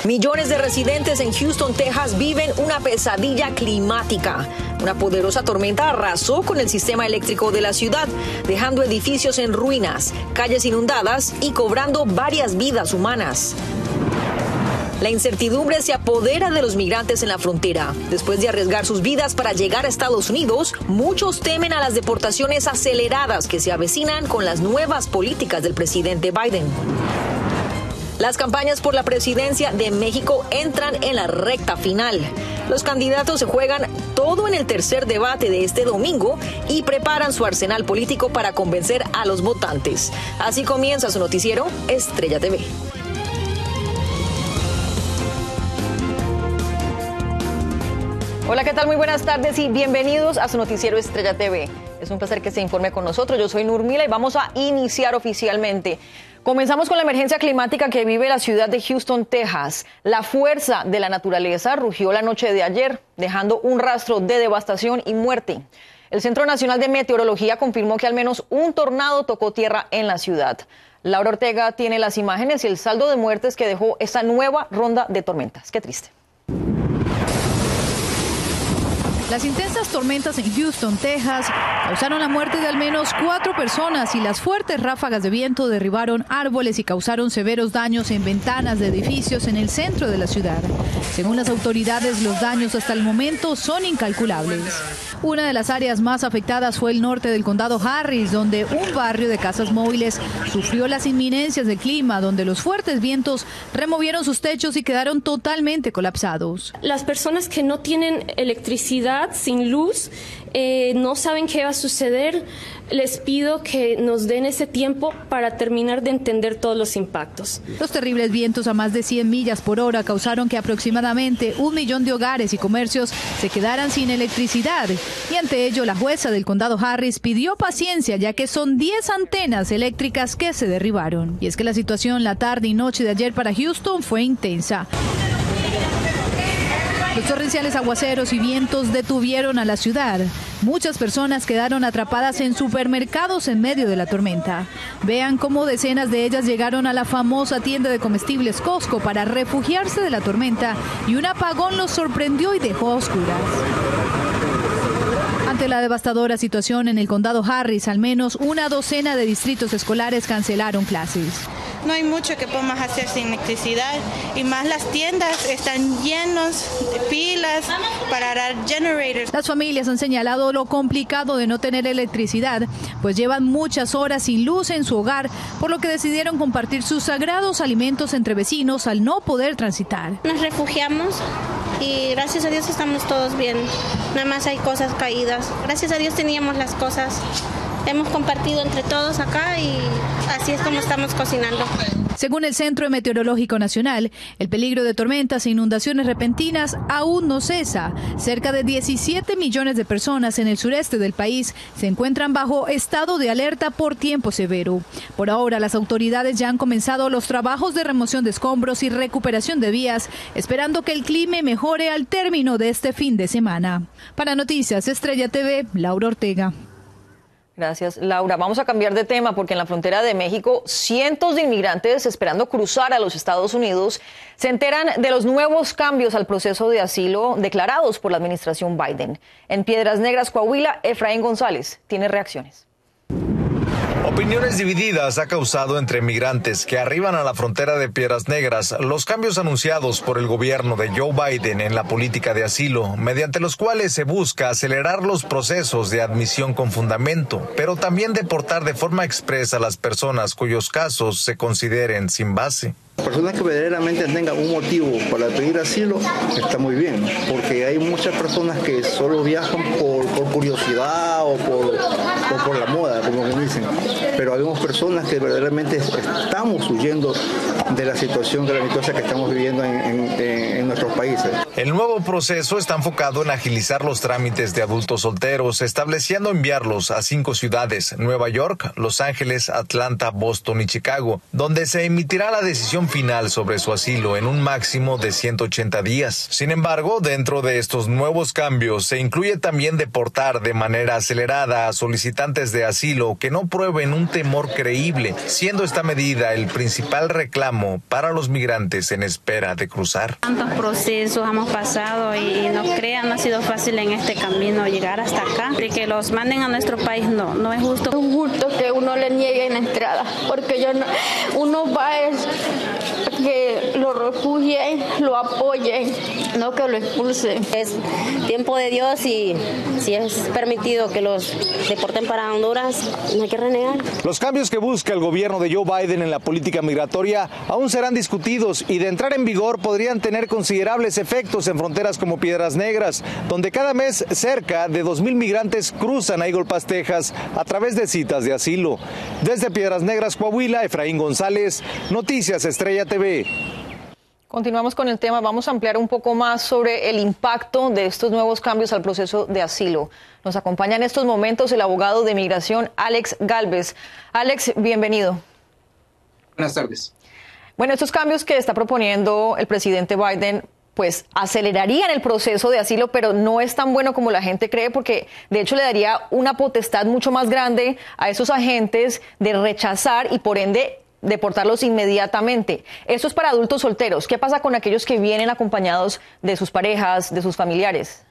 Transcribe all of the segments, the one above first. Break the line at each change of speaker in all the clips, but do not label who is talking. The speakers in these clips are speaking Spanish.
Millones de residentes en Houston, Texas, viven una pesadilla climática. Una poderosa tormenta arrasó con el sistema eléctrico de la ciudad, dejando edificios en ruinas, calles inundadas y cobrando varias vidas humanas. La incertidumbre se apodera de los migrantes en la frontera. Después de arriesgar sus vidas para llegar a Estados Unidos, muchos temen a las deportaciones aceleradas que se avecinan con las nuevas políticas del presidente Biden. Las campañas por la presidencia de México entran en la recta final. Los candidatos se juegan todo en el tercer debate de este domingo y preparan su arsenal político para convencer a los votantes. Así comienza su noticiero Estrella TV. Hola, ¿qué tal? Muy buenas tardes y bienvenidos a su noticiero Estrella TV. Es un placer que se informe con nosotros. Yo soy Nurmila y vamos a iniciar oficialmente. Comenzamos con la emergencia climática que vive la ciudad de Houston, Texas. La fuerza de la naturaleza rugió la noche de ayer, dejando un rastro de devastación y muerte. El Centro Nacional de Meteorología confirmó que al menos un tornado tocó tierra en la ciudad. Laura Ortega tiene las imágenes y el saldo de muertes que dejó esta nueva ronda de tormentas. Qué triste.
Las intensas tormentas en Houston, Texas, causaron la muerte de al menos 4 personas y las fuertes ráfagas de viento derribaron árboles y causaron severos daños en ventanas de edificios en el centro de la ciudad. Según las autoridades, los daños hasta el momento son incalculables. Una de las áreas más afectadas fue el norte del condado Harris, donde un barrio de casas móviles sufrió las inminencias del clima, donde los fuertes vientos removieron sus techos y quedaron totalmente colapsados.
Las personas que no tienen electricidad, sin luz, no saben qué va a suceder. Les pido que nos den ese tiempo para terminar de entender todos los impactos.
Los terribles vientos a más de 100 millas por hora causaron que aproximadamente 1 millón de hogares y comercios se quedaran sin electricidad. Y ante ello, la jueza del condado Harris pidió paciencia, ya que son 10 antenas eléctricas que se derribaron. Y es que la situación la tarde y noche de ayer para Houston fue intensa. Los torrenciales aguaceros y vientos detuvieron a la ciudad. Muchas personas quedaron atrapadas en supermercados en medio de la tormenta. Vean cómo decenas de ellas llegaron a la famosa tienda de comestibles Costco para refugiarse de la tormenta y un apagón los sorprendió y dejó a oscuras. Ante la devastadora situación en el condado Harris, al menos una docena de distritos escolares cancelaron clases.
No hay mucho que podamos hacer sin electricidad y más las tiendas están llenos de pilas para dar generators.
Las familias han señalado lo complicado de no tener electricidad, pues llevan muchas horas sin luz en su hogar, por lo que decidieron compartir sus sagrados alimentos entre vecinos al no poder transitar.
Nos refugiamos y gracias a Dios estamos todos bien. Nada más hay cosas caídas. Gracias a Dios teníamos las cosas. Hemos compartido entre todos acá y así es como estamos cocinando.
Según el Centro Meteorológico Nacional, el peligro de tormentas e inundaciones repentinas aún no cesa. Cerca de 17 millones de personas en el sureste del país se encuentran bajo estado de alerta por tiempo severo. Por ahora, las autoridades ya han comenzado los trabajos de remoción de escombros y recuperación de vías, esperando que el clima mejore al término de este fin de semana. Para Noticias Estrella TV, Laura Ortega.
Gracias, Laura. Vamos a cambiar de tema porque en la frontera de México, cientos de inmigrantes esperando cruzar a los Estados Unidos se enteran de los nuevos cambios al proceso de asilo declarados por la administración Biden. En Piedras Negras, Coahuila, Efraín González tiene reacciones.
Opiniones divididas ha causado entre migrantes que arriban a la frontera de Piedras Negras los cambios anunciados por el gobierno de Joe Biden en la política de asilo, mediante los cuales se busca acelerar los procesos de admisión con fundamento, pero también deportar de forma expresa a las personas cuyos casos se consideren sin base.
Personas que verdaderamente tengan un motivo para pedir asilo está muy bien, porque hay muchas personas que solo viajan por curiosidad o por la moda, como dicen, pero habemos personas que verdaderamente estamos huyendo de la situación calamitosa que estamos viviendo en nuestros países.
El nuevo proceso está enfocado en agilizar los trámites de adultos solteros, estableciendo enviarlos a 5 ciudades: Nueva York, Los Ángeles, Atlanta, Boston y Chicago, donde se emitirá la decisión decisión final sobre su asilo en un máximo de 180 días. Sin embargo, dentro de estos nuevos cambios se incluye también deportar de manera acelerada a solicitantes de asilo que no prueben un temor creíble, siendo esta medida el principal reclamo para los migrantes en espera de cruzar.
Tantos procesos hemos pasado y no crean, no ha sido fácil en este camino llegar hasta acá. De que los manden a nuestro país no es justo.
Es justo que uno le niegue la entrada, porque uno va es que lo refugien, lo apoyen, no que lo expulsen.
Es tiempo de Dios y si es permitido que los deporten para Honduras, no hay que renegar.
Los cambios que busca el gobierno de Joe Biden en la política migratoria aún serán discutidos y de entrar en vigor podrían tener considerables efectos en fronteras como Piedras Negras, donde cada mes cerca de 2,000 migrantes cruzan a Eagle Pass, Texas, a través de citas de asilo. Desde Piedras Negras, Coahuila, Efraín González, Noticias Estrella TV.
Continuamos con el tema. Vamos a ampliar un poco más sobre el impacto de estos nuevos cambios al proceso de asilo. Nos acompaña en estos momentos el abogado de migración, Alex Galvez. Alex, bienvenido.
Buenas tardes.
Bueno, estos cambios que está proponiendo el presidente Biden, pues acelerarían el proceso de asilo, pero no es tan bueno como la gente cree, porque de hecho le daría una potestad mucho más grande a esos agentes de rechazar y por ende deportarlos inmediatamente. Esto es para adultos solteros. ¿Qué pasa con aquellos que vienen acompañados de sus parejas, de sus familiares?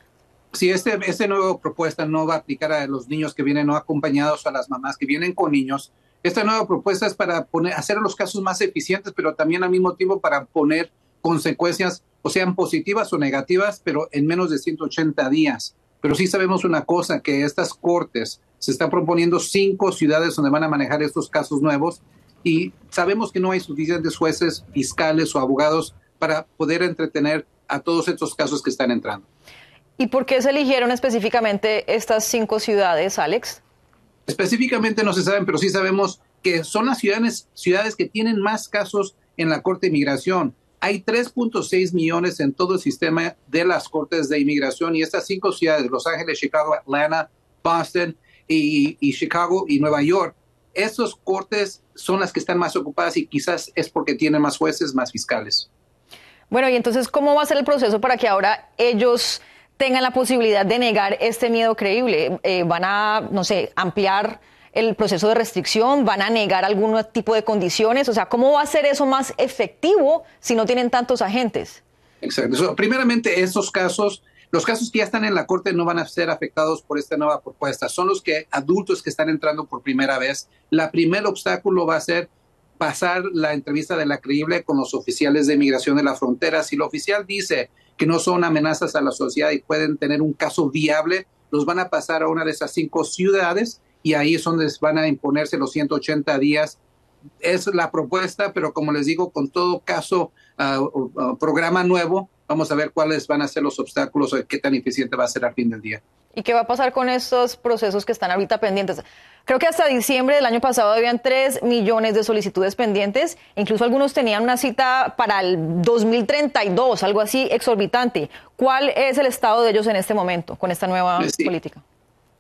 Sí, esta nueva propuesta no va a aplicar a los niños que vienen no acompañados, a las mamás que vienen con niños. Esta nueva propuesta es para hacer los casos más eficientes, pero también al mismo tiempo para poner consecuencias, o sean positivas o negativas, pero en menos de 180 días. Pero sí sabemos una cosa, que estas cortes se están proponiendo 5 ciudades donde van a manejar estos casos nuevos, y sabemos que no hay suficientes jueces, fiscales o abogados para poder entretener a todos estos casos que están entrando.
¿Y por qué se eligieron específicamente estas 5 ciudades, Alex?
Específicamente no se saben, pero sí sabemos que son las ciudades que tienen más casos en la Corte de Inmigración. Hay 3.6 millones en todo el sistema de las Cortes de Inmigración, y estas 5 ciudades, Los Ángeles, Chicago, Atlanta, Boston y Chicago y Nueva York, esas cortes son las que están más ocupadas, y quizás es porque tienen más jueces, más fiscales.
Bueno, y entonces, ¿cómo va a ser el proceso para que ahora ellos tengan la posibilidad de negar este miedo creíble? ¿Van a, no sé, ampliar el proceso de restricción? ¿Van a negar algún tipo de condiciones? O sea, ¿cómo va a ser eso más efectivo si no tienen tantos agentes?
Exacto. Primeramente, estos casos, los casos que ya están en la corte no van a ser afectados por esta nueva propuesta. Son los adultos que están entrando por primera vez. La primer obstáculo va a ser pasar la entrevista de la creíble con los oficiales de inmigración de la frontera. Si el oficial dice que no son amenazas a la sociedad y pueden tener un caso viable, los van a pasar a una de esas 5 ciudades, y ahí es donde van a imponerse los 180 días. Es la propuesta, pero como les digo, con todo caso, programa nuevo, vamos a ver cuáles van a ser los obstáculos o qué tan eficiente va a ser al fin del día.
¿Y qué va a pasar con estos procesos que están ahorita pendientes? Creo que hasta diciembre del año pasado habían 3 millones de solicitudes pendientes. Incluso algunos tenían una cita para el 2032, algo así exorbitante. ¿Cuál es el estado de ellos en este momento con esta nueva política?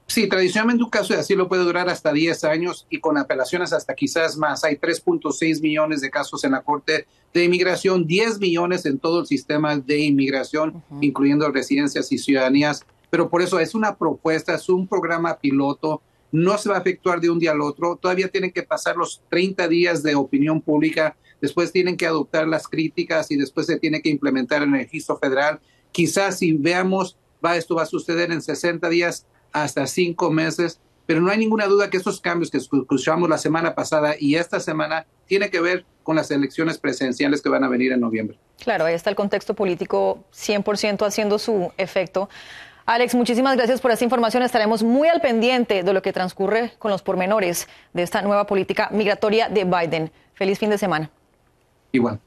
Sí, tradicionalmente un caso de asilo puede durar hasta 10 años y con apelaciones hasta quizás más. Hay 3.6 millones de casos en la Corte de Inmigración, 10 millones en todo el sistema de inmigración, incluyendo residencias y ciudadanías. Pero por eso es una propuesta, es un programa piloto, no se va a efectuar de un día al otro. Todavía tienen que pasar los 30 días de opinión pública, después tienen que adoptar las críticas y después se tiene que implementar en el registro federal. Quizás si veamos, esto va a suceder en 60 días hasta 5 meses, pero no hay ninguna duda que estos cambios que escuchamos la semana pasada y esta semana tiene que ver con las elecciones presidenciales que van a venir en noviembre.
Claro, ahí está el contexto político 100% haciendo su efecto. Alex, muchísimas gracias por esta información. Estaremos muy al pendiente de lo que transcurre con los pormenores de esta nueva política migratoria de Biden. Feliz fin de semana.
Igual.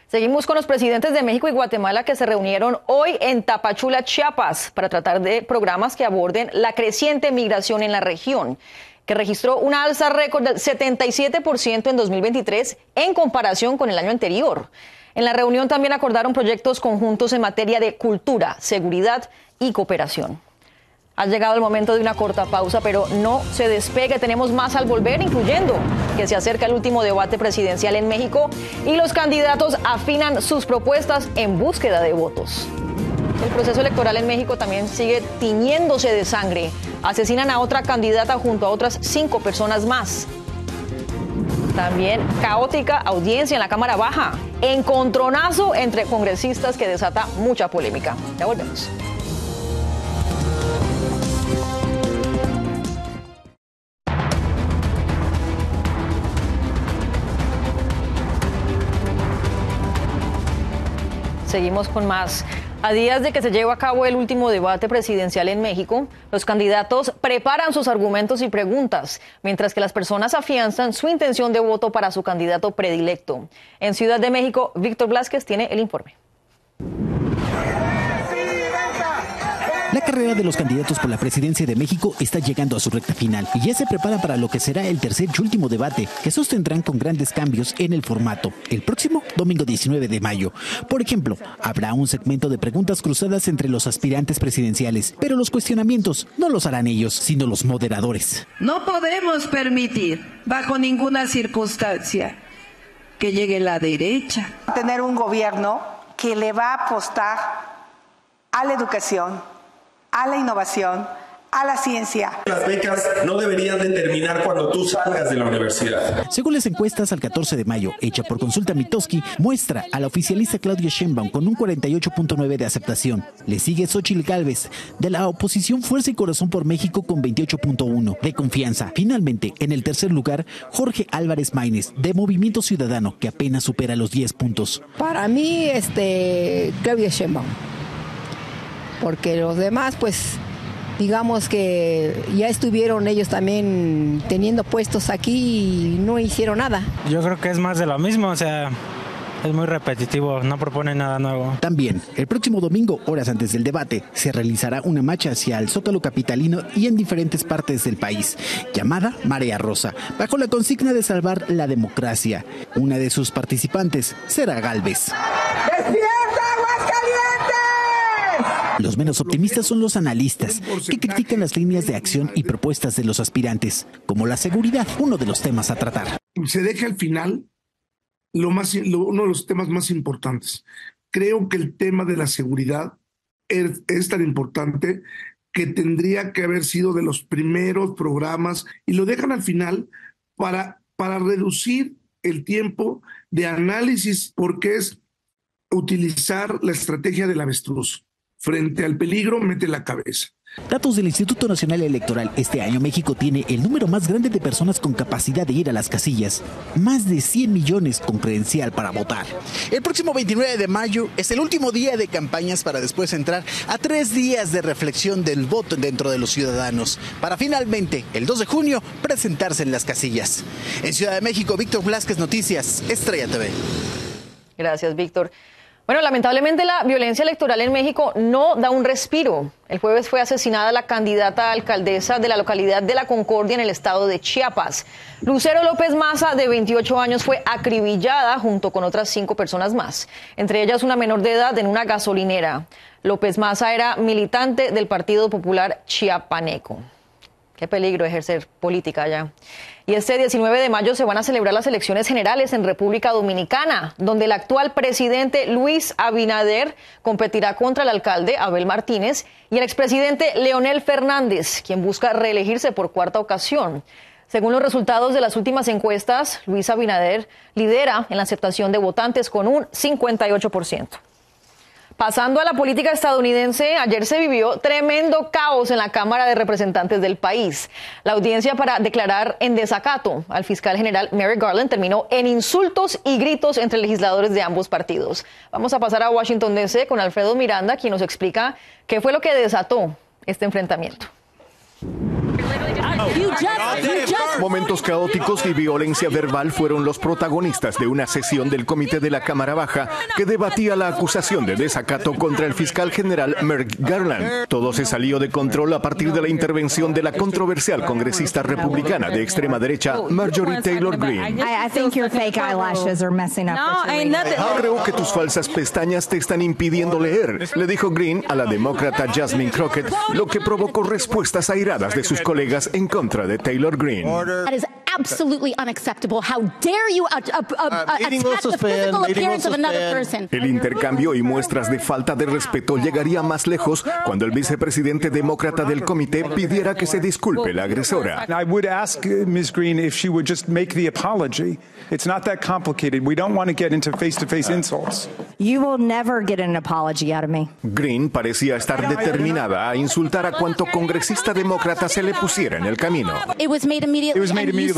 Seguimos con los presidentes de México y Guatemala que se reunieron hoy en Tapachula, Chiapas, para tratar de programas que aborden la creciente migración en la región, que registró una alza récord del 77% en 2023 en comparación con el año anterior. En la reunión también acordaron proyectos conjuntos en materia de cultura, seguridad y cooperación. Ha llegado el momento de una corta pausa, pero no se despegue. Tenemos más al volver, incluyendo que se acerca el último debate presidencial en México y los candidatos afinan sus propuestas en búsqueda de votos. El proceso electoral en México también sigue tiñéndose de sangre. Asesinan a otra candidata junto a otras 5 personas más. También caótica audiencia en la Cámara Baja. Encontronazo entre congresistas que desata mucha polémica. Ya volvemos. Seguimos con más. A días de que se lleve a cabo el último debate presidencial en México, los candidatos preparan sus argumentos y preguntas, mientras que las personas afianzan su intención de voto para su candidato predilecto. En Ciudad de México, Víctor Blázquez tiene el informe.
La carrera de los candidatos por la presidencia de México está llegando a su recta final y ya se prepara para lo que será el tercer y último debate, que sostendrán con grandes cambios en el formato el próximo domingo 19 de mayo. Por ejemplo, habrá un segmento de preguntas cruzadas entre los aspirantes presidenciales, pero los cuestionamientos no los harán ellos, sino los moderadores.
No podemos permitir, bajo ninguna circunstancia, que llegue la derecha.
Tener un gobierno que le va a apostar a la educación, a la innovación, a la ciencia.
Las becas no deberían de terminar cuando tú salgas de la universidad.
Según las encuestas al 14 de mayo, hecha por Consulta Mitofsky, muestra a la oficialista Claudia Sheinbaum con un 48.9 de aceptación. Le sigue Xóchitl Gálvez, de la oposición Fuerza y Corazón por México, con 28.1 de confianza. Finalmente, en el tercer lugar, Jorge Álvarez Maínez, de Movimiento Ciudadano, que apenas supera los 10 puntos.
Para mí, Claudia Sheinbaum. Porque los demás, pues, digamos que ya estuvieron ellos también teniendo puestos aquí y no hicieron nada.
Yo creo que es más de lo mismo, o sea, es muy repetitivo, no propone nada nuevo.
También, el próximo domingo, horas antes del debate, se realizará una marcha hacia el Zócalo capitalino y en diferentes partes del país, llamada Marea Rosa, bajo la consigna de salvar la democracia. Una de sus participantes será Gálvez. Los menos optimistas son los analistas, que critican las líneas de acción y propuestas de los aspirantes, como la seguridad, uno de los temas a tratar.
Se deja al final uno de los temas más importantes. Creo que el tema de la seguridad es tan importante que tendría que haber sido de los primeros programas y lo dejan al final para reducir el tiempo de análisis, porque es utilizar la estrategia del avestruz. Frente al peligro, mete la cabeza.
Datos del Instituto Nacional Electoral. Este año México tiene el número más grande de personas con capacidad de ir a las casillas. Más de 100 millones con credencial para votar.
El próximo 29 de mayo es el último día de campañas para después entrar a 3 días de reflexión del voto dentro de los ciudadanos, para finalmente, el 2 de junio, presentarse en las casillas. En Ciudad de México, Víctor Blázquez, Noticias, Estrella TV.
Gracias, Víctor. Bueno, lamentablemente la violencia electoral en México no da un respiro. El jueves fue asesinada la candidata a alcaldesa de la localidad de La Concordia en el estado de Chiapas. Lucero López Maza, de 28 años, fue acribillada junto con otras 5 personas más, entre ellas una menor de edad en una gasolinera. López Maza era militante del Partido Popular Chiapaneco. Qué peligro ejercer política allá. Y este 19 de mayo se van a celebrar las elecciones generales en República Dominicana, donde el actual presidente Luis Abinader competirá contra el alcalde Abel Martínez y el expresidente Leonel Fernández, quien busca reelegirse por 4ª ocasión. Según los resultados de las últimas encuestas, Luis Abinader lidera en la aceptación de votantes con un 58%. Pasando a la política estadounidense, ayer se vivió tremendo caos en la Cámara de Representantes del país. La audiencia para declarar en desacato al fiscal general Merrick Garland terminó en insultos y gritos entre legisladores de ambos partidos. Vamos a pasar a Washington, D.C. con Alfredo Miranda, quien nos explica qué fue lo que desató este enfrentamiento.
Momentos caóticos y violencia verbal fueron los protagonistas de una sesión del Comité de la Cámara Baja que debatía la acusación de desacato contra el fiscal general Merrick Garland. Todo se salió de control a partir de la intervención de la controversial congresista republicana de extrema derecha, Marjorie Taylor Greene. Creo que tus falsas pestañas te están impidiendo leer, le dijo Greene a la demócrata Jasmine Crockett, lo que provocó respuestas airadas de sus colegas en contra de Taylor Greene.
Absolutely unacceptable. How dare you attack the physical appearance of another person?
El intercambio y muestras de falta de respeto llegaría más lejos cuando el vicepresidente demócrata del comité pidiera que se disculpe la agresora.
I would ask Ms. Greene if she would just make the apology. It's not that complicated. We don't want to get into face-to-face insults.
You will never get an apology out of me.
Greene parecía estar determinada a insultar a cuanto congresista demócrata se le pusiera en el camino.
It was made immediately.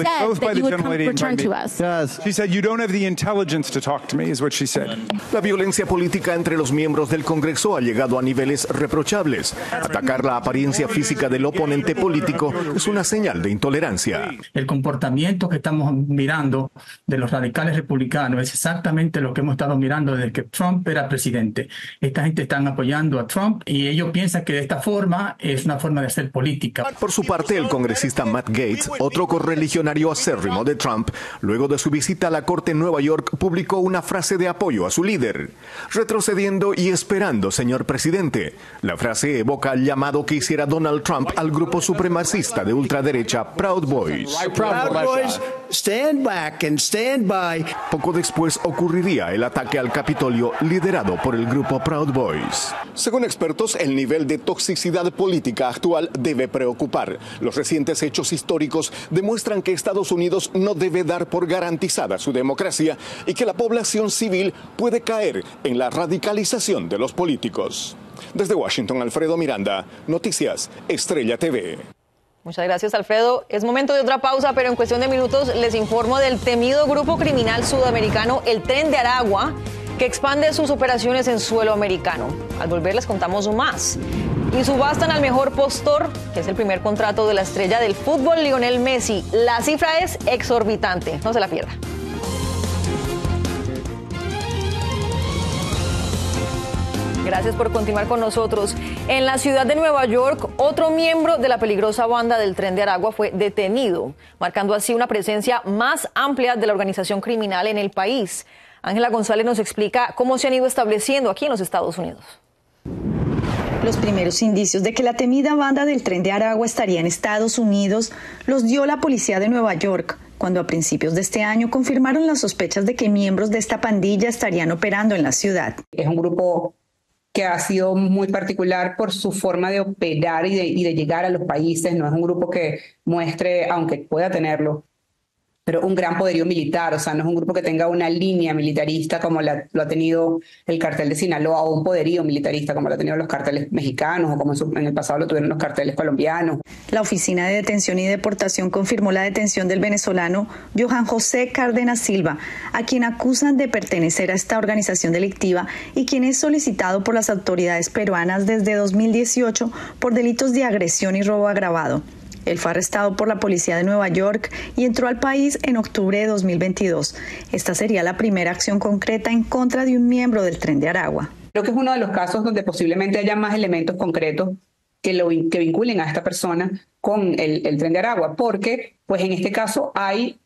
Both by the gentlelady and by me. She said, "You don't have the intelligence to talk to me," is what she said.
La violencia política entre los miembros del Congreso ha llegado a niveles reprochables. Atacar la apariencia física del oponente político es una señal de intolerancia.
El comportamiento que estamos mirando de los radicales republicanos es exactamente lo que hemos estado mirando desde que Trump era presidente. Esta gente está apoyando a Trump y ellos piensan que de esta forma es una forma de hacer política.
Por su parte, el congresista Matt Gaetz, otro correligionario acérrimo de Trump, luego de su visita a la corte en Nueva York, publicó una frase de apoyo a su líder. Retrocediendo y esperando, señor presidente. La frase evoca el llamado que hiciera Donald Trump al grupo supremacista de ultraderecha Proud Boys.
Proud Boys, stand back and stand by.
Poco después ocurriría el ataque al Capitolio liderado por el grupo Proud Boys. Según expertos, el nivel de toxicidad política actual debe preocupar. Los recientes hechos históricos demuestran que Estados Unidos no debe dar por garantizada su democracia y que la población civil puede caer en la radicalización de los políticos. Desde Washington, Alfredo Miranda, Noticias Estrella TV.
Muchas gracias, Alfredo. Es momento de otra pausa, pero en cuestión de minutos les informo del temido grupo criminal sudamericano, el Tren de Aragua, que expande sus operaciones en suelo americano. Al volver les contamos más. Y subastan al mejor postor, que es el primer contrato de la estrella del fútbol, Lionel Messi. La cifra es exorbitante. No se la pierda. Gracias por continuar con nosotros. En la ciudad de Nueva York, otro miembro de la peligrosa banda del Tren de Aragua fue detenido, marcando así una presencia más amplia de la organización criminal en el país. Ángela González nos explica cómo se han ido estableciendo aquí en los Estados Unidos.
Los primeros indicios de que la temida banda del Tren de Aragua estaría en Estados Unidos los dio la policía de Nueva York, cuando a principios de este año confirmaron las sospechas de que miembros de esta pandilla estarían operando en la ciudad.
Es un grupo que ha sido muy particular por su forma de operar y de llegar a los países. No es un grupo que muestre, aunque pueda tenerlo, pero un gran poderío militar. O sea, no es un grupo que tenga una línea militarista como lo ha tenido el cartel de Sinaloa, o un poderío militarista como lo han tenido los carteles mexicanos, o como en el pasado lo tuvieron los carteles colombianos.
La Oficina de Detención y Deportación confirmó la detención del venezolano Johan José Cárdenas Silva, a quien acusan de pertenecer a esta organización delictiva y quien es solicitado por las autoridades peruanas desde 2018 por delitos de agresión y robo agravado. Él fue arrestado por la policía de Nueva York y entró al país en octubre de 2022. Esta sería la primera acción concreta en contra de un miembro del Tren de Aragua.
Creo que es uno de los casos donde posiblemente haya más elementos concretos que vinculen a esta persona con el Tren de Aragua, porque pues en este caso hay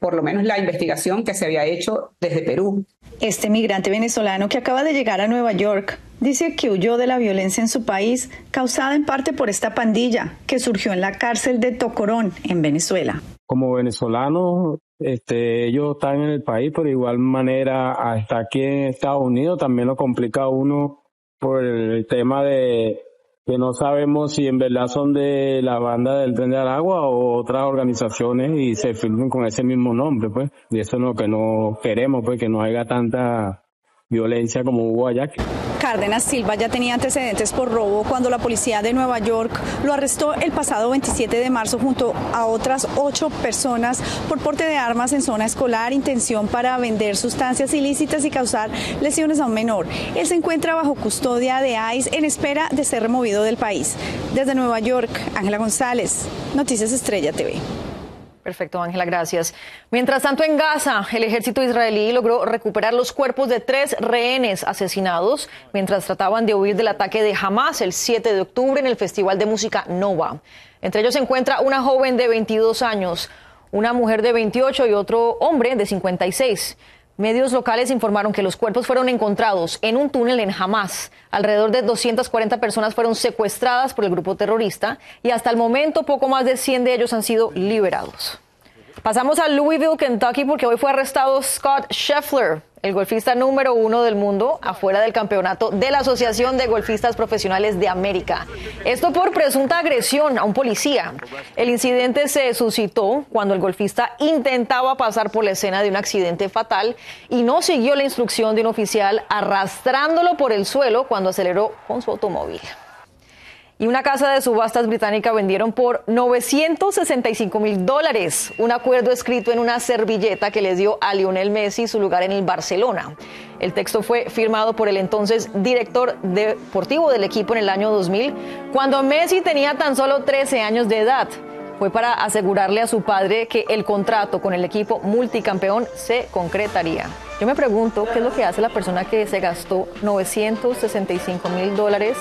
por lo menos la investigación que se había hecho desde Perú.
Este migrante venezolano que acaba de llegar a Nueva York dice que huyó de la violencia en su país, causada en parte por esta pandilla que surgió en la cárcel de Tocorón, en Venezuela.
Como venezolanos, ellos están en el país, pero de igual manera hasta aquí en Estados Unidos también lo complica a uno por el tema de que no sabemos si en verdad son de la banda del Tren de Aragua o otras organizaciones y se firmen con ese mismo nombre, pues. Y eso es lo que no queremos, pues, que no haya tanta violencia como hubo allá.
Cárdenas Silva ya tenía antecedentes por robo cuando la policía de Nueva York lo arrestó el pasado 27 de marzo junto a otras 8 personas por porte de armas en zona escolar, intención para vender sustancias ilícitas y causar lesiones a un menor. Él se encuentra bajo custodia de ICE en espera de ser removido del país. Desde Nueva York, Ángela González, Noticias Estrella TV.
Perfecto, Ángela, gracias. Mientras tanto, en Gaza, el ejército israelí logró recuperar los cuerpos de 3 rehenes asesinados mientras trataban de huir del ataque de Hamas el 7 de octubre en el Festival de Música Nova. Entre ellos se encuentra una joven de 22 años, una mujer de 28 y otro hombre de 56. Medios locales informaron que los cuerpos fueron encontrados en un túnel en Hamas. Alrededor de 240 personas fueron secuestradas por el grupo terrorista y hasta el momento poco más de 100 de ellos han sido liberados. Pasamos a Louisville, Kentucky, porque hoy fue arrestado Scott Scheffler, el golfista número 1 del mundo, afuera del campeonato de la Asociación de Golfistas Profesionales de América. Esto por presunta agresión a un policía. El incidente se suscitó cuando el golfista intentaba pasar por la escena de un accidente fatal y no siguió la instrucción de un oficial, arrastrándolo por el suelo cuando aceleró con su automóvil. Y una casa de subastas británica vendieron por $965,000 un acuerdo escrito en una servilleta que les dio a Lionel Messi su lugar en el Barcelona. El texto fue firmado por el entonces director deportivo del equipo en el año 2000, cuando Messi tenía tan solo 13 años de edad. Fue para asegurarle a su padre que el contrato con el equipo multicampeón se concretaría. Yo me pregunto qué es lo que hace la persona que se gastó $965,000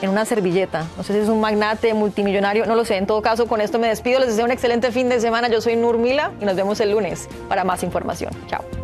en una servilleta. No sé si es un magnate multimillonario, no lo sé. En todo caso, con esto me despido. Les deseo un excelente fin de semana. Yo soy Nur Mila y nos vemos el lunes para más información. Chao.